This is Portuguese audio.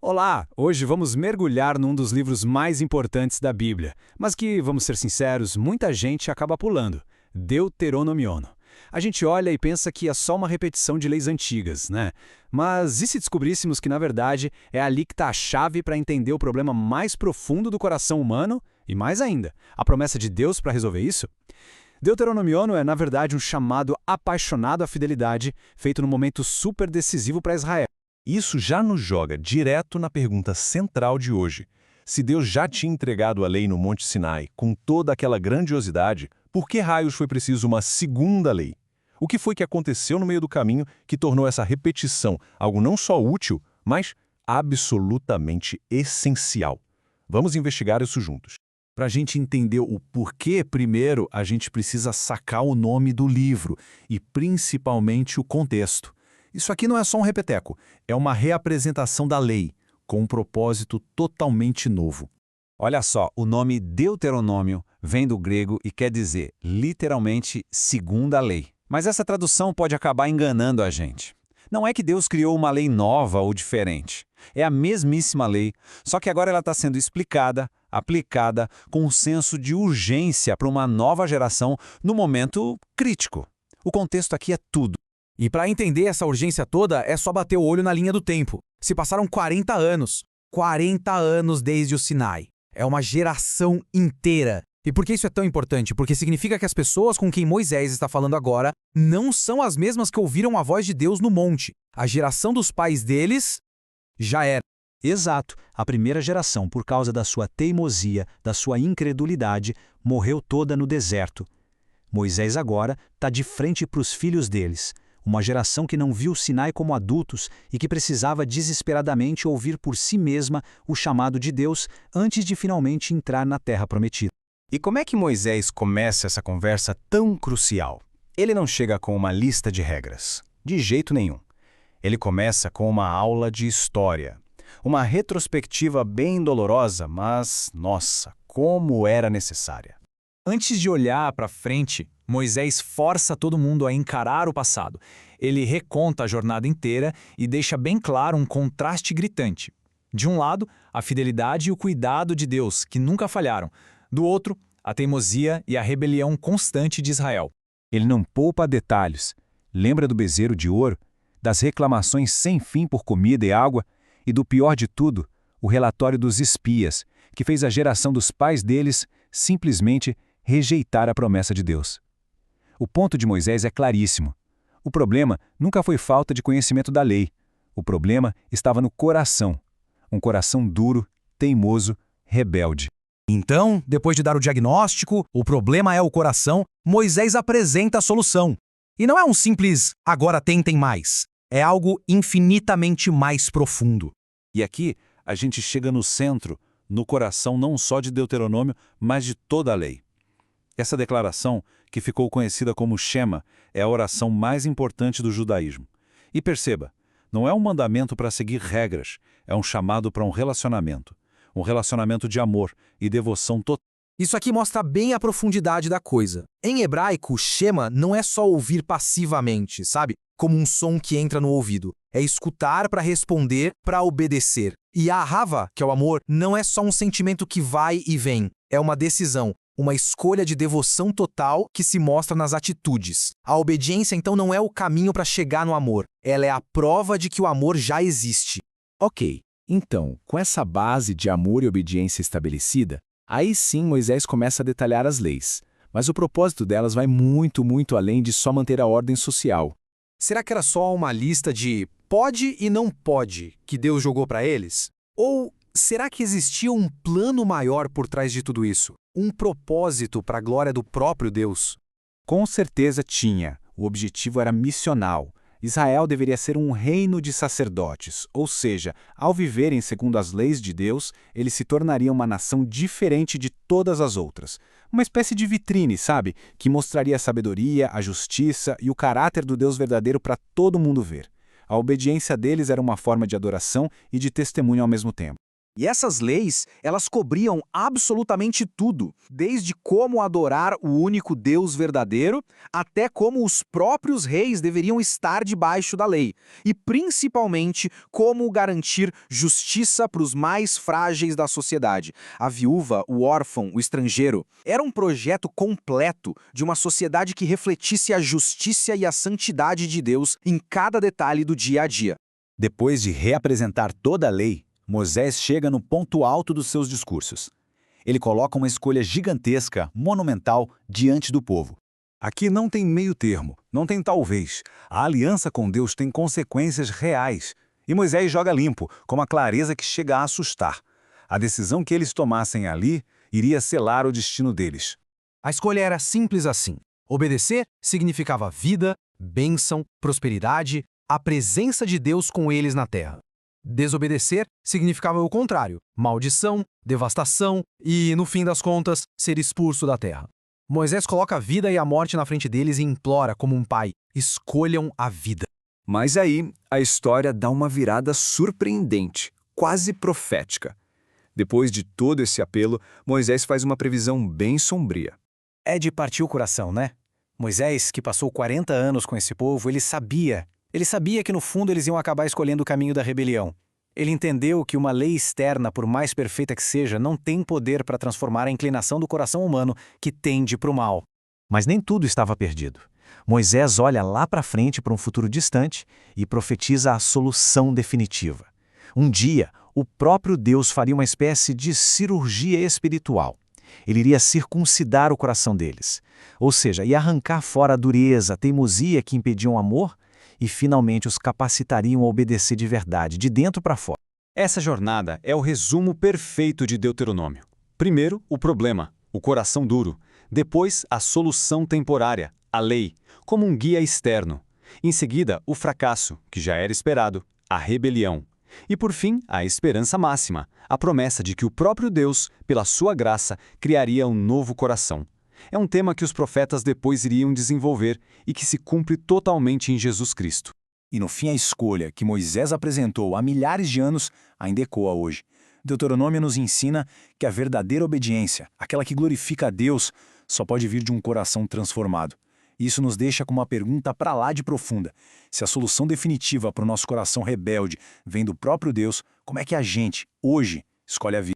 Olá! Hoje vamos mergulhar num dos livros mais importantes da Bíblia, mas que, vamos ser sinceros, muita gente acaba pulando: Deuteronomion. A gente olha e pensa que é só uma repetição de leis antigas, né? Mas e se descobríssemos que, na verdade, é ali que está a chave para entender o problema mais profundo do coração humano e, mais ainda, a promessa de Deus para resolver isso? Deuteronomion é, na verdade, um chamado apaixonado à fidelidade, feito num momento super decisivo para Israel. Isso já nos joga direto na pergunta central de hoje. Se Deus já tinha entregado a lei no Monte Sinai com toda aquela grandiosidade, por que raios foi preciso uma segunda lei? O que foi que aconteceu no meio do caminho que tornou essa repetição algo não só útil, mas absolutamente essencial? Vamos investigar isso juntos. Para a gente entender o porquê, primeiro a gente precisa sacar o nome do livro e principalmente o contexto. Isso aqui não é só um repeteco, é uma reapresentação da lei, com um propósito totalmente novo. Olha só, o nome Deuteronômio vem do grego e quer dizer, literalmente, segunda lei. Mas essa tradução pode acabar enganando a gente. Não é que Deus criou uma lei nova ou diferente. É a mesmíssima lei, só que agora ela está sendo explicada, aplicada, com um senso de urgência para uma nova geração no momento crítico. O contexto aqui é tudo. E para entender essa urgência toda, é só bater o olho na linha do tempo. Se passaram 40 anos. 40 anos desde o Sinai. É uma geração inteira. E por que isso é tão importante? Porque significa que as pessoas com quem Moisés está falando agora não são as mesmas que ouviram a voz de Deus no monte. A geração dos pais deles já era. Exato. A primeira geração, por causa da sua teimosia, da sua incredulidade, morreu toda no deserto. Moisés agora está de frente para os filhos deles. Uma geração que não viu o Sinai como adultos e que precisava desesperadamente ouvir por si mesma o chamado de Deus antes de finalmente entrar na Terra Prometida. E como é que Moisés começa essa conversa tão crucial? Ele não chega com uma lista de regras, de jeito nenhum. Ele começa com uma aula de história. Uma retrospectiva bem dolorosa, mas, nossa, como era necessária. Antes de olhar para frente, Moisés força todo mundo a encarar o passado. Ele reconta a jornada inteira e deixa bem claro um contraste gritante. De um lado, a fidelidade e o cuidado de Deus, que nunca falharam. Do outro, a teimosia e a rebelião constante de Israel. Ele não poupa detalhes. Lembra do bezerro de ouro, das reclamações sem fim por comida e água, e do pior de tudo, o relatório dos espias, que fez a geração dos pais deles simplesmente rejeitar a promessa de Deus. O ponto de Moisés é claríssimo. O problema nunca foi falta de conhecimento da lei. O problema estava no coração. Um coração duro, teimoso, rebelde. Então, depois de dar o diagnóstico, o problema é o coração, Moisés apresenta a solução. E não é um simples "agora tentem mais". É algo infinitamente mais profundo. E aqui a gente chega no centro, no coração não só de Deuteronômio, mas de toda a lei. Essa declaração, que ficou conhecida como Shema, é a oração mais importante do judaísmo. E perceba, não é um mandamento para seguir regras, é um chamado para um relacionamento de amor e devoção total. Isso aqui mostra bem a profundidade da coisa. Em hebraico, Shema não é só ouvir passivamente, sabe? Como um som que entra no ouvido. É escutar para responder, para obedecer. E a Ahava, que é o amor, não é só um sentimento que vai e vem. É uma decisão. Uma escolha de devoção total que se mostra nas atitudes. A obediência, então, não é o caminho para chegar no amor. Ela é a prova de que o amor já existe. Ok, então, com essa base de amor e obediência estabelecida, aí sim Moisés começa a detalhar as leis. Mas o propósito delas vai muito, muito além de só manter a ordem social. Será que era só uma lista de pode e não pode que Deus jogou para eles? Ou será que existia um plano maior por trás de tudo isso? Um propósito para a glória do próprio Deus? Com certeza tinha. O objetivo era missional. Israel deveria ser um reino de sacerdotes, ou seja, ao viverem segundo as leis de Deus, eles se tornariam uma nação diferente de todas as outras. Uma espécie de vitrine, sabe? Que mostraria a sabedoria, a justiça e o caráter do Deus verdadeiro para todo mundo ver. A obediência deles era uma forma de adoração e de testemunho ao mesmo tempo. E essas leis, elas cobriam absolutamente tudo, desde como adorar o único Deus verdadeiro, até como os próprios reis deveriam estar debaixo da lei, e principalmente como garantir justiça para os mais frágeis da sociedade, a viúva, o órfão, o estrangeiro. Era um projeto completo de uma sociedade que refletisse a justiça e a santidade de Deus em cada detalhe do dia a dia. Depois de reapresentar toda a lei, Moisés chega no ponto alto dos seus discursos. Ele coloca uma escolha gigantesca, monumental, diante do povo. Aqui não tem meio termo, não tem talvez. A aliança com Deus tem consequências reais. E Moisés joga limpo, com uma clareza que chega a assustar. A decisão que eles tomassem ali iria selar o destino deles. A escolha era simples assim. Obedecer significava vida, bênção, prosperidade, a presença de Deus com eles na terra. Desobedecer significava o contrário, maldição, devastação e, no fim das contas, ser expulso da terra. Moisés coloca a vida e a morte na frente deles e implora, como um pai, escolham a vida. Mas aí, a história dá uma virada surpreendente, quase profética. Depois de todo esse apelo, Moisés faz uma previsão bem sombria. É de partir o coração, né? Moisés, que passou 40 anos com esse povo, ele sabia que no fundo eles iam acabar escolhendo o caminho da rebelião. Ele entendeu que uma lei externa, por mais perfeita que seja, não tem poder para transformar a inclinação do coração humano que tende para o mal. Mas nem tudo estava perdido. Moisés olha lá para frente para um futuro distante e profetiza a solução definitiva. Um dia, o próprio Deus faria uma espécie de cirurgia espiritual. Ele iria circuncidar o coração deles. Ou seja, ia arrancar fora a dureza, a teimosia que impediam o amor e finalmente os capacitariam a obedecer de verdade, de dentro para fora. Essa jornada é o resumo perfeito de Deuteronômio. Primeiro, o problema, o coração duro. Depois, a solução temporária, a lei, como um guia externo. Em seguida, o fracasso, que já era esperado, a rebelião. E por fim, a esperança máxima, a promessa de que o próprio Deus, pela sua graça, criaria um novo coração. É um tema que os profetas depois iriam desenvolver e que se cumpre totalmente em Jesus Cristo. E no fim a escolha que Moisés apresentou há milhares de anos ainda ecoa hoje. Deuteronômio nos ensina que a verdadeira obediência, aquela que glorifica a Deus, só pode vir de um coração transformado. Isso nos deixa com uma pergunta para lá de profunda. Se a solução definitiva para o nosso coração rebelde vem do próprio Deus, como é que a gente, hoje, escolhe a vida?